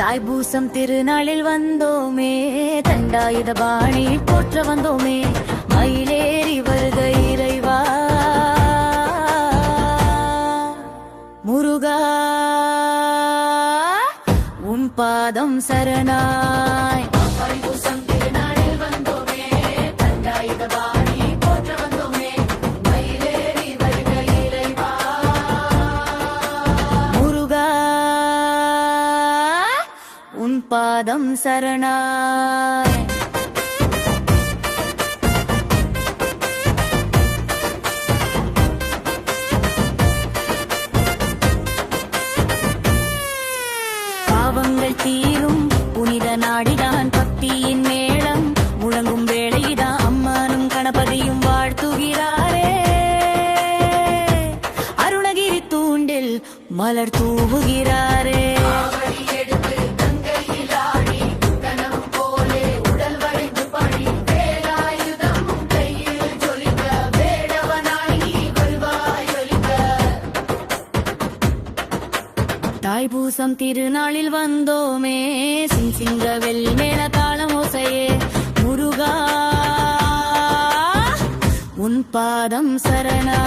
தாய்பூசம் திருநாளில் வந்தோமே, தண்டாயுத பாணி போற்ற வந்தோமே, மயிலேறி வருக இறைவா முருகா, உன் பாதம் சரணாய். தாய்பூசம் திருநாளில் வந்தோமே, தண்டாயுத பாணி போற்ற வந்தோமே, மயிலேறி வருக இறைவா முருகா, உன் பாதம் சரணாய். பாவங்கள் தீரும் புனித நாடிதான், பக்தியின் மேளம் முழங்கும் வேளையிதான் அம்மனும் கணபதியும் வாழ்த்துகிறாரே. அருணகிரி தூண்டில் மலர் தூவுகிறாரே. தாய்பூசம் திருநாளில் வந்தோமே, சிங்க வெல் மேல தாளமோசையே, முருகா உன் பாதம் சரணா.